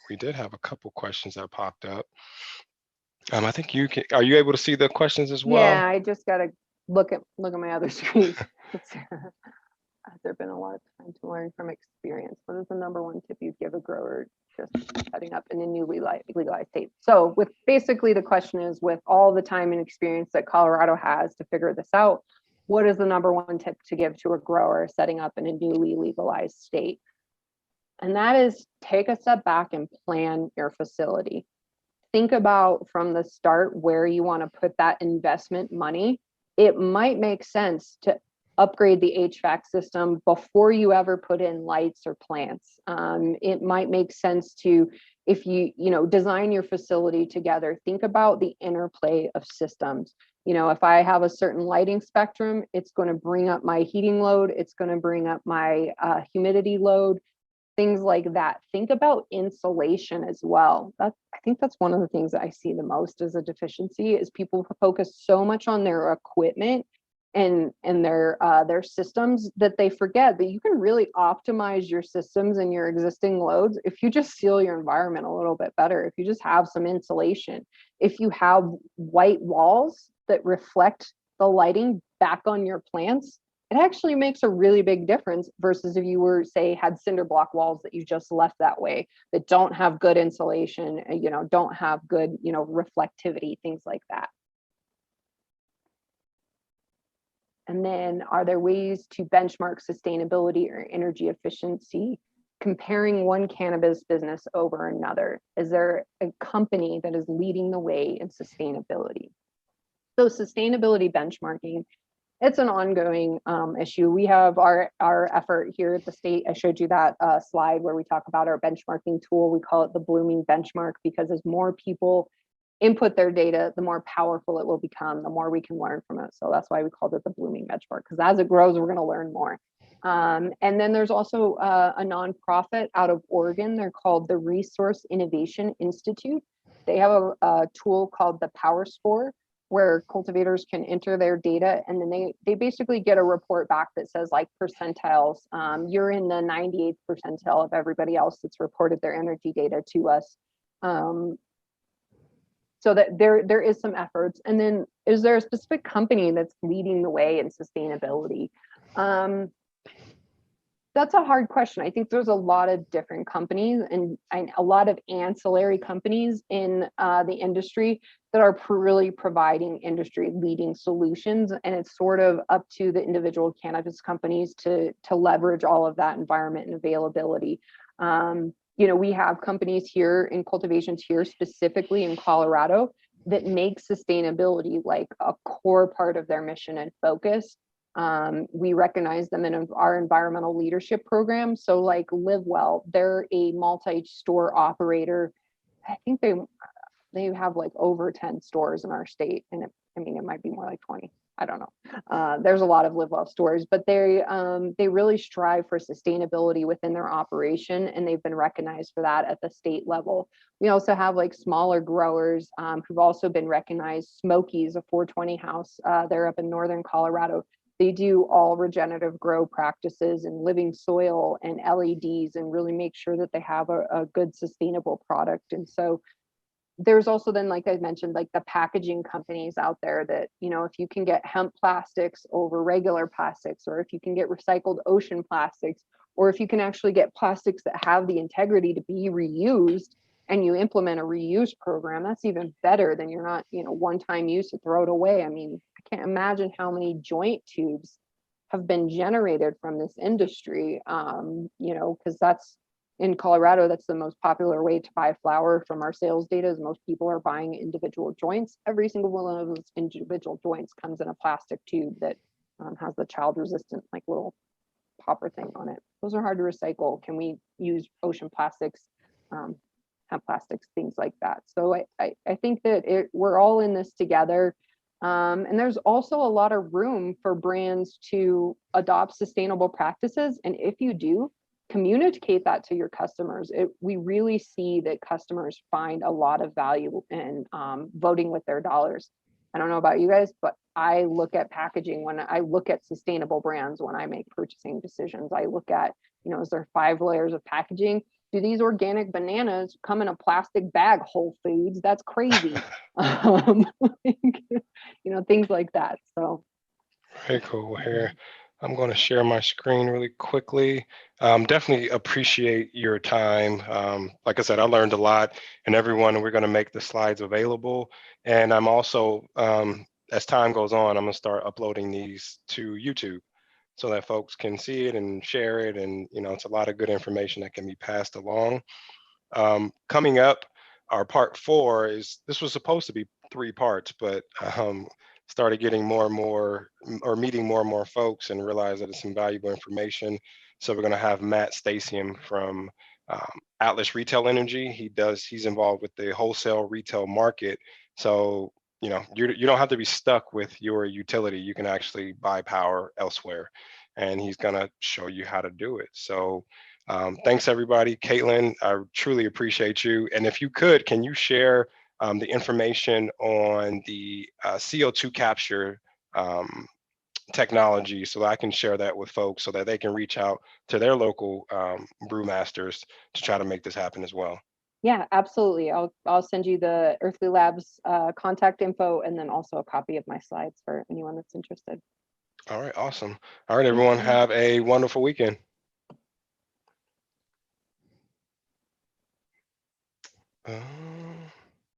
we did have a couple questions that popped up. I think are you able to see the questions as well? Yeah, I just gotta look at my other screen. Has there been a lot of time to learn from experience? What is the number one tip you'd give a grower just setting up in a newly legalized state? So with basically the question is, with all the time and experience that Colorado has to figure this out, what is the number one tip to give to a grower setting up in a newly legalized state? And that is, take a step back and plan your facility. Think about from the start where you want to put that investment money. It might make sense to upgrade the HVAC system before you ever put in lights or plants. It might make sense to, if you design your facility together, think about the interplay of systems. If I have a certain lighting spectrum, it's going to bring up my heating load, it's going to bring up my humidity load, things like that. Think about insulation as well. I think that's one of the things that I see the most as a deficiency, is people focus so much on their equipment and their systems that they forget that you can really optimize your systems and your existing loads if you just seal your environment a little bit better, if you just have some insulation, if you have white walls that reflect the lighting back on your plants. It actually makes a really big difference versus if you were, say, had cinder block walls that you just left that way, that don't have good insulation, don't have good, reflectivity, things like that. And then, are there ways to benchmark sustainability or energy efficiency, comparing one cannabis business over another? Is there a company that is leading the way in sustainability? So sustainability benchmarking, it's an ongoing issue. We have our effort here at the state. I showed you that slide where we talk about our benchmarking tool. We call it the blooming benchmark, because as more people input their data, the more powerful it will become, the more we can learn from it. So that's why we called it the blooming benchmark, because as it grows, we're going to learn more. And then there's also a nonprofit out of Oregon. They're called the Resource Innovation Institute. They have a tool called the Power Score, where cultivators can enter their data, and then they basically get a report back that says, like, percentiles. You're in the 98th percentile of everybody else that's reported their energy data to us. So that there is some efforts. And then, is there a specific company that's leading the way in sustainability? That's a hard question. I think there's a lot of different companies and a lot of ancillary companies in the industry that are really providing industry leading solutions. And it's sort of up to the individual cannabis companies to leverage all of that environment and availability. We have companies here in cultivations here, specifically in Colorado, that make sustainability like a core part of their mission and focus. We recognize them in our environmental leadership program. So like Live Well, they're a multi-store operator. I think they have like over 10 stores in our state. And it might be more like 20. I don't know. There's a lot of Live Well stores, but they really strive for sustainability within their operation, and they've been recognized for that at the state level. We also have like smaller growers who've also been recognized. Smokies, a 420 house, they're up in northern Colorado. They do all regenerative grow practices and living soil and LEDs, and really make sure that they have a good sustainable product. And so there's also then, like I mentioned, like the packaging companies out there that, if you can get hemp plastics over regular plastics, or if you can get recycled ocean plastics, or if you can actually get plastics that have the integrity to be reused, and you implement a reuse program, that's even better than you're not, one-time use to throw it away. I mean, I can't imagine how many joint tubes have been generated from this industry, because that's, in Colorado, that's the most popular way to buy flower from our sales data, is most people are buying individual joints. Every single one of those individual joints comes in a plastic tube that has the child resistant, like, little popper thing on it. Those are hard to recycle. Can we use ocean plastics, hemp plastics, things like that? So I think that we're all in this together. And there's also a lot of room for brands to adopt sustainable practices. And if you do, communicate that to your customers. We really see that customers find a lot of value in voting with their dollars. I don't know about you guys, but I look at packaging when I look at sustainable brands when I make purchasing decisions. I look at, is there 5 layers of packaging? do these organic bananas come in a plastic bag, Whole Foods? That's crazy. Things like that. So Very cool. Here, I'm going to share my screen really quickly. Definitely appreciate your time. Like I said, I learned a lot, and everyone, we're going to make the slides available. And I'm also, as time goes on, I'm going to start uploading these to YouTube so that folks can see it and share it. And, it's a lot of good information that can be passed along. Coming up, our part 4 this was supposed to be 3 parts, but started getting more and more, or meeting more and more folks, and realized that it's some valuable information. So we're going to have Matt Stasium from Atlas Retail Energy. He's involved with the wholesale retail market. So you don't have to be stuck with your utility. You can actually buy power elsewhere, and he's going to show you how to do it. So thanks, everybody. Kaitlin, I truly appreciate you. And if you could, can you share the information on the CO2 capture technology, so that I can share that with folks so that they can reach out to their local brewmasters to try to make this happen as well? yeah, absolutely. I'll send you the Earthly Labs contact info, and then also a copy of my slides for anyone that's interested. All right, awesome. All right, everyone, have a wonderful weekend.